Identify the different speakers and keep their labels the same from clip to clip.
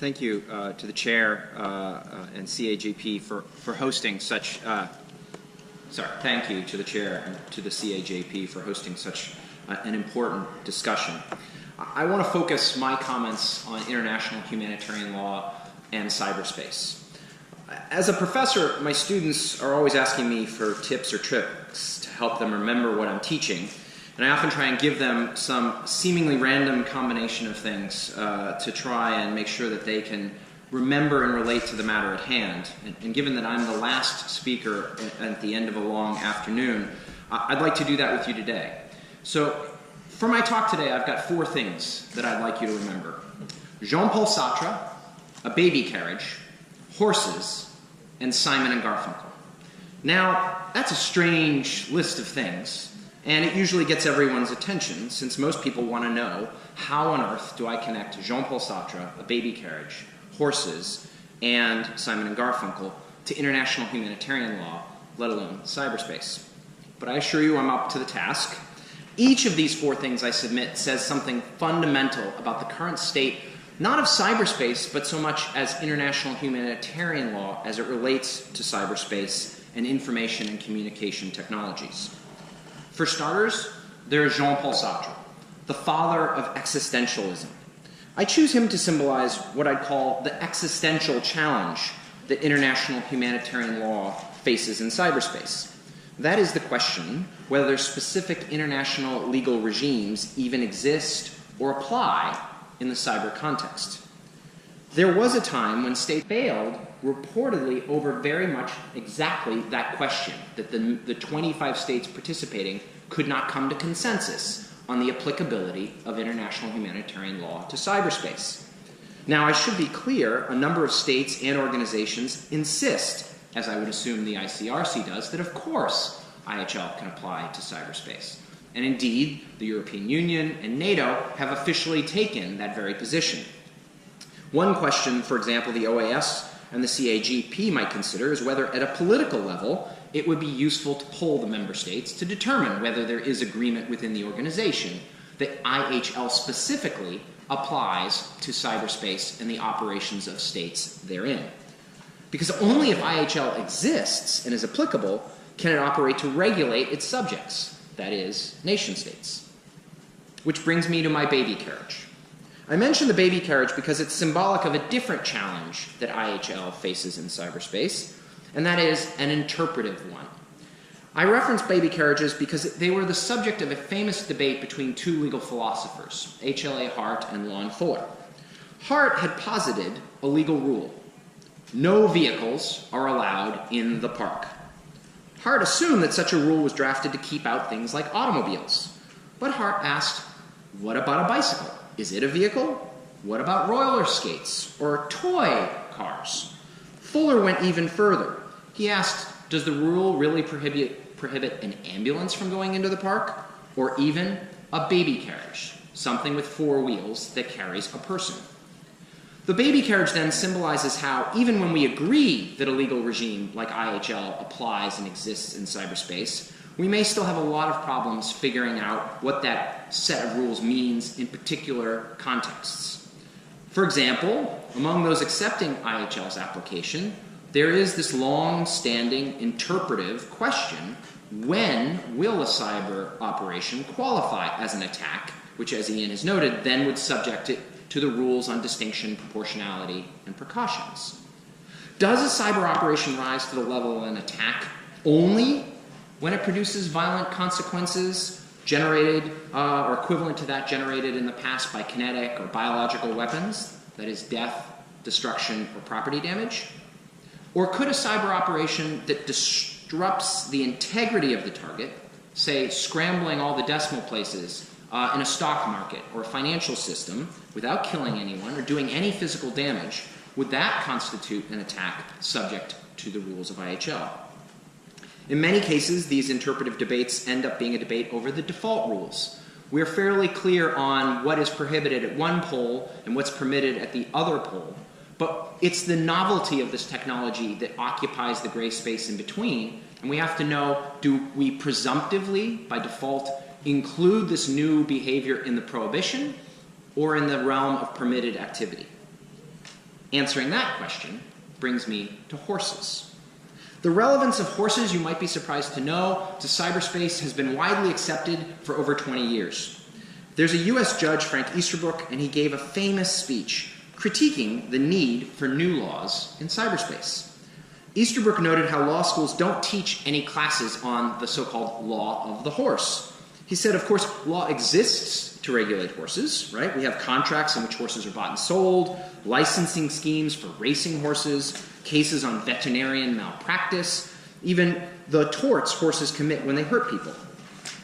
Speaker 1: Thank you to the chair and CAJP for hosting such. Thank you to the chair and to the CAJP for hosting such an important discussion. I want to focus my comments on international humanitarian law and cyberspace. As a professor, my students are always asking me for tips or tricks to help them remember what I'm teaching. And I often try and give them some seemingly random combination of things to try and make sure that they can remember and relate to the matter at hand. And given that I'm the last speaker at the end of a long afternoon, I'd like to do that with you today. So for my talk today, I've got 4 things that I'd like you to remember. Jean-Paul Sartre, a baby carriage, horses, and Simon and Garfunkel. Now, that's a strange list of things. And it usually gets everyone's attention, since most people want to know, how on earth do I connect Jean-Paul Sartre, a baby carriage, horses, and Simon and Garfunkel to international humanitarian law, let alone cyberspace? But I assure you I'm up to the task. Each of these 4 things I submit says something fundamental about the current state, not of cyberspace, but so much as international humanitarian law as it relates to cyberspace and information and communication technologies. For starters, there is Jean-Paul Sartre, the father of existentialism. I choose him to symbolize what I'd call the existential challenge that international humanitarian law faces in cyberspace. That is the question whether specific international legal regimes even exist or apply in the cyber context. There was a time when states failed reportedly over very much exactly that question, that the 25 states participating could not come to consensus on the applicability of international humanitarian law to cyberspace. Now, I should be clear, a number of states and organizations insist, as I would assume the ICRC does, that of course IHL can apply to cyberspace. And indeed, the European Union and NATO have officially taken that very position. One question, for example, the OAS and the CAJP might consider is whether at a political level it would be useful to poll the member states to determine whether there is agreement within the organization that IHL specifically applies to cyberspace and the operations of states therein. Because only if IHL exists and is applicable can it operate to regulate its subjects, that is, nation states. Which brings me to my baby carriage. I mention the baby carriage because it's symbolic of a different challenge that IHL faces in cyberspace, and that is an interpretive one. I reference baby carriages because they were the subject of a famous debate between 2 legal philosophers, H.L.A. Hart and Lon Fuller. Hart had posited a legal rule. No vehicles are allowed in the park. Hart assumed that such a rule was drafted to keep out things like automobiles. But Hart asked, what about a bicycle? Is it a vehicle? What about roller skates or toy cars? Fuller went even further. He asked, does the rule really prohibit an ambulance from going into the park? Or even a baby carriage, something with 4 wheels that carries a person? The baby carriage then symbolizes how, even when we agree that a legal regime like IHL applies and exists in cyberspace, we may still have a lot of problems figuring out what that set of rules means in particular contexts. For example, among those accepting IHL's application, there is this long-standing interpretive question: when will a cyber operation qualify as an attack, which, as Ian has noted, then would subject it to the rules on distinction, proportionality, and precautions? Does a cyber operation rise to the level of an attack only when it produces violent consequences generated or equivalent to that generated in the past by kinetic or biological weapons, that is death, destruction, or property damage? Or could a cyber operation that disrupts the integrity of the target, say scrambling all the decimal places in a stock market or a financial system without killing anyone or doing any physical damage, would that constitute an attack subject to the rules of IHL? In many cases, these interpretive debates end up being a debate over the default rules. We're fairly clear on what is prohibited at one pole and what's permitted at the other pole, but it's the novelty of this technology that occupies the gray space in between, and we have to know, do we presumptively, by default, include this new behavior in the prohibition or in the realm of permitted activity? Answering that question brings me to horses. The relevance of horses, you might be surprised to know, to cyberspace has been widely accepted for over 20 years. There's a US judge, Frank Easterbrook, and he gave a famous speech critiquing the need for new laws in cyberspace. Easterbrook noted how law schools don't teach any classes on the so-called law of the horse. He said, of course, law exists to regulate horses, right? We have contracts in which horses are bought and sold, licensing schemes for racing horses, cases on veterinarian malpractice, even the torts horses commit when they hurt people.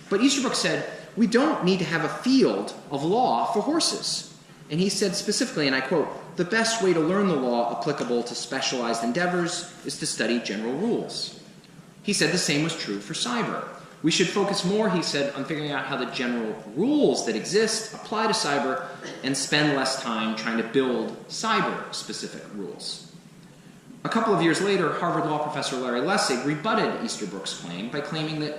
Speaker 1: But Easterbrook said, we don't need to have a field of law for horses. And he said specifically, and I quote, the best way to learn the law applicable to specialized endeavors is to study general rules. He said the same was true for cyber. We should focus more, he said, on figuring out how the general rules that exist apply to cyber and spend less time trying to build cyber-specific rules. A couple of years later, Harvard law professor Larry Lessig rebutted Easterbrook's claim by claiming that,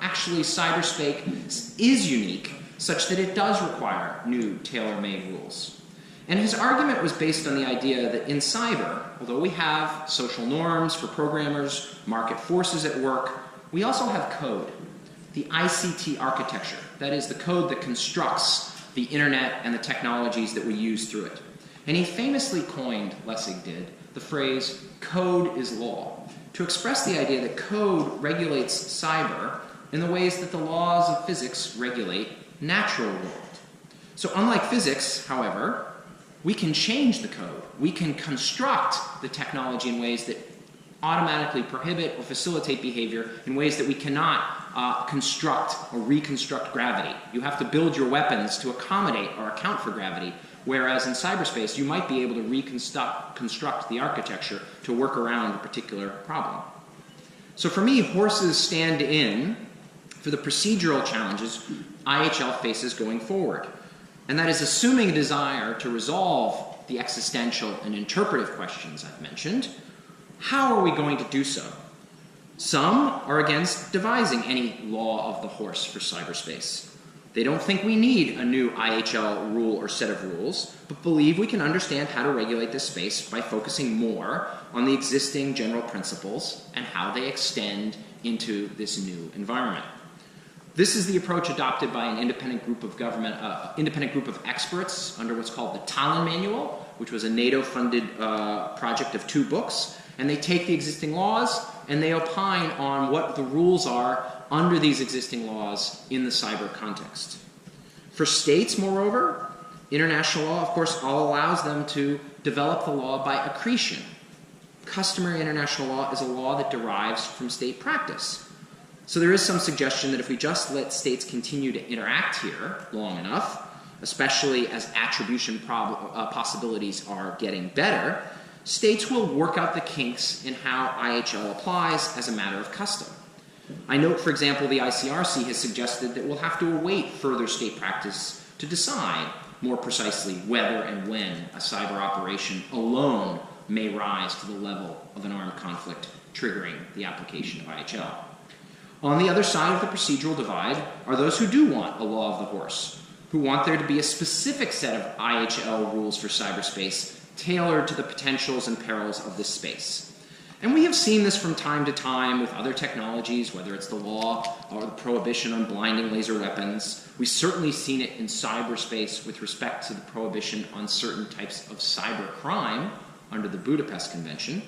Speaker 1: actually cyberspace is unique such that it does require new tailor-made rules. And his argument was based on the idea that in cyber, although we have social norms for programmers, market forces at work, we also have code, the ICT architecture, that is the code that constructs the internet and the technologies that we use through it. And he famously coined, Lessig did, the phrase, code is law, to express the idea that code regulates cyber in the ways that the laws of physics regulate natural world. So unlike physics, however, we can change the code. We can construct the technology in ways that automatically prohibit or facilitate behavior in ways that we cannot construct or reconstruct gravity. You have to build your weapons to accommodate or account for gravity, whereas in cyberspace you might be able to construct the architecture to work around a particular problem. So for me, horses stand in for the procedural challenges IHL faces going forward. And that is assuming a desire to resolve the existential and interpretive questions I've mentioned. How are we going to do so? Some are against devising any law of the horse for cyberspace. They don't think we need a new IHL rule or set of rules, but believe we can understand how to regulate this space by focusing more on the existing general principles and how they extend into this new environment. This is the approach adopted by an independent group of experts under what's called the Tallinn Manual, which was a NATO-funded project of 2 books. And they take the existing laws and they opine on what the rules are under these existing laws in the cyber context. For states, moreover, international law, of course, all allows them to develop the law by accretion. Customary international law is a law that derives from state practice. So there is some suggestion that if we just let states continue to interact here long enough, especially as attribution possibilities are getting better, states will work out the kinks in how IHL applies as a matter of custom. I note, for example, the ICRC has suggested that we'll have to await further state practice to decide more precisely whether and when a cyber operation alone may rise to the level of an armed conflict triggering the application of IHL. On the other side of the procedural divide are those who do want a law of the horse, who want there to be a specific set of IHL rules for cyberspace tailored to the potentials and perils of this space. And we have seen this from time to time with other technologies, whether it's the law or the prohibition on blinding laser weapons. We've certainly seen it in cyberspace with respect to the prohibition on certain types of cyber crime under the Budapest Convention.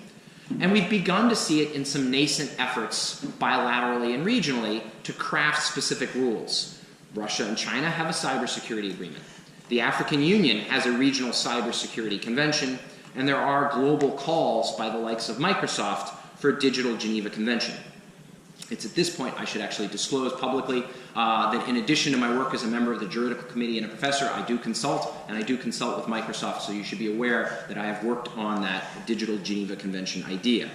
Speaker 1: And we've begun to see it in some nascent efforts bilaterally and regionally to craft specific rules. Russia and China have a cybersecurity agreement. The African Union has a regional cybersecurity convention, and there are global calls by the likes of Microsoft for a digital Geneva Convention. It's at this point I should actually disclose publicly that in addition to my work as a member of the Juridical Committee and a professor, I do consult, and I do consult with Microsoft, so you should be aware that I have worked on that digital Geneva Convention idea.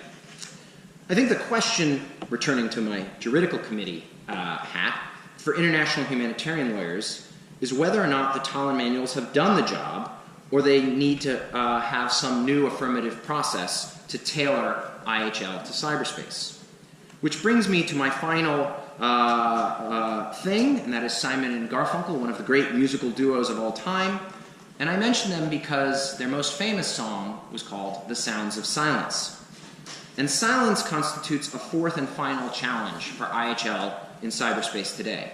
Speaker 1: I think the question, returning to my Juridical Committee hat, for international humanitarian lawyers is whether or not the Tallinn manuals have done the job, or they need to have some new affirmative process to tailor IHL to cyberspace. Which brings me to my final thing, and that is Simon and Garfunkel, one of the great musical duos of all time. And I mention them because their most famous song was called The Sounds of Silence. And silence constitutes a fourth and final challenge for IHL in cyberspace today.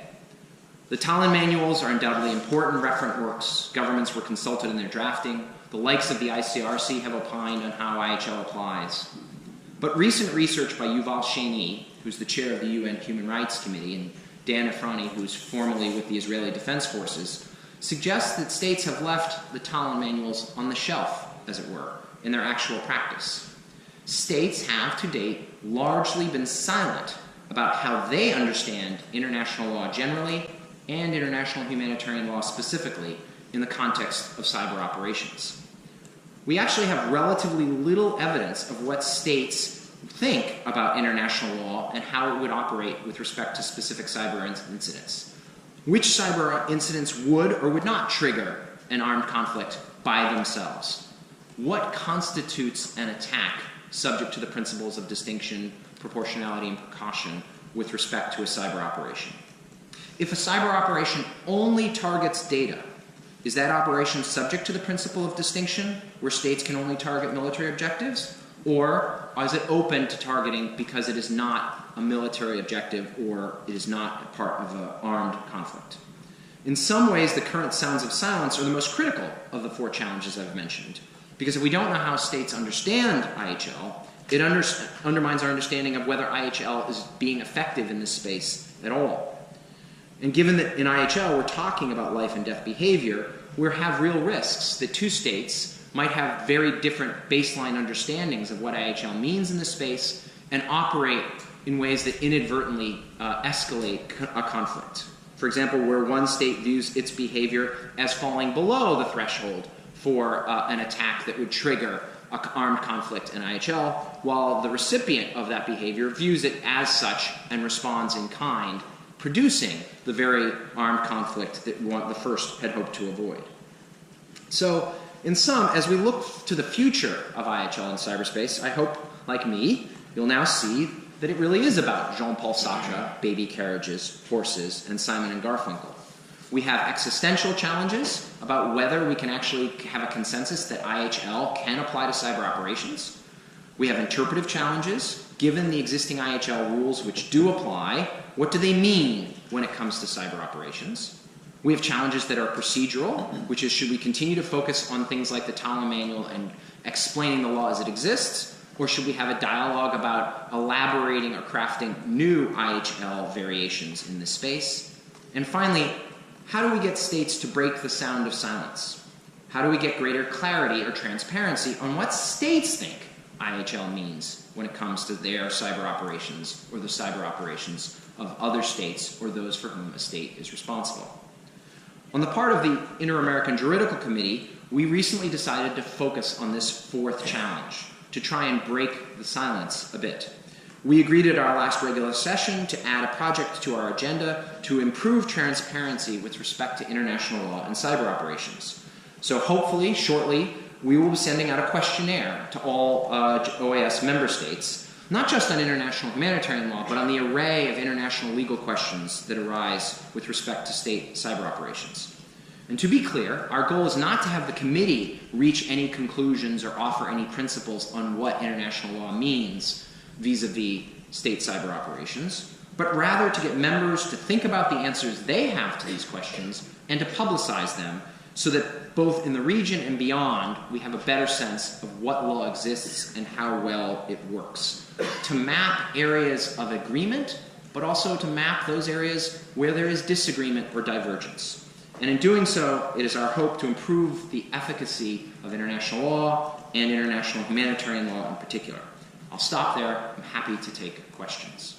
Speaker 1: The Tallinn manuals are undoubtedly important referent works. Governments were consulted in their drafting. The likes of the ICRC have opined on how IHL applies. But recent research by Yuval Shani, who's the chair of the UN Human Rights Committee, and Dan Efrani, who's formerly with the Israeli Defense Forces, suggests that states have left the Tallinn manuals on the shelf, as it were, in their actual practice. States have, to date, largely been silent about how they understand international law generally and international humanitarian law specifically in the context of cyber operations. We actually have relatively little evidence of what states think about international law and how it would operate with respect to specific cyber incidents. Which cyber incidents would or would not trigger an armed conflict by themselves? What constitutes an attack subject to the principles of distinction, proportionality, and precaution with respect to a cyber operation? If a cyber operation only targets data, is that operation subject to the principle of distinction, where states can only target military objectives? Or is it open to targeting because it is not a military objective or it is not a part of an armed conflict? In some ways, the current sounds of silence are the most critical of the four challenges I've mentioned. Because if we don't know how states understand IHL, it undermines our understanding of whether IHL is being effective in this space at all. And given that in IHL we're talking about life and death behavior, we have real risks that two states might have very different baseline understandings of what IHL means in this space and operate in ways that inadvertently escalate a conflict. For example, where one state views its behavior as falling below the threshold for an attack that would trigger an armed conflict in IHL, while the recipient of that behavior views it as such and responds in kind, producing the very armed conflict that the first had hoped to avoid. So, in sum, as we look to the future of IHL in cyberspace, I hope, like me, you'll now see that it really is about Jean-Paul Sartre, baby carriages, horses, and Simon and Garfunkel. We have existential challenges about whether we can actually have a consensus that IHL can apply to cyber operations. We have interpretive challenges. Given the existing IHL rules which do apply, what do they mean when it comes to cyber operations? We have challenges that are procedural, which is should we continue to focus on things like the Tallinn Manual and explaining the law as it exists, or should we have a dialogue about elaborating or crafting new IHL variations in this space? And finally, how do we get states to break the sound of silence? How do we get greater clarity or transparency on what states think IHL means when it comes to their cyber operations or the cyber operations of other states or those for whom a state is responsible? On the part of the Inter-American Juridical Committee, we recently decided to focus on this fourth challenge, to try and break the silence a bit. We agreed at our last regular session to add a project to our agenda to improve transparency with respect to international law and cyber operations. So hopefully, shortly, we will be sending out a questionnaire to all OAS member states, not just on international humanitarian law, but on the array of international legal questions that arise with respect to state cyber operations. And to be clear, our goal is not to have the committee reach any conclusions or offer any principles on what international law means vis-a-vis state cyber operations, but rather to get members to think about the answers they have to these questions and to publicize them so that both in the region and beyond we have a better sense of what law exists and how well it works. To map areas of agreement, but also to map those areas where there is disagreement or divergence. And in doing so, it is our hope to improve the efficacy of international law and international humanitarian law in particular. I'll stop there. I'm happy to take questions.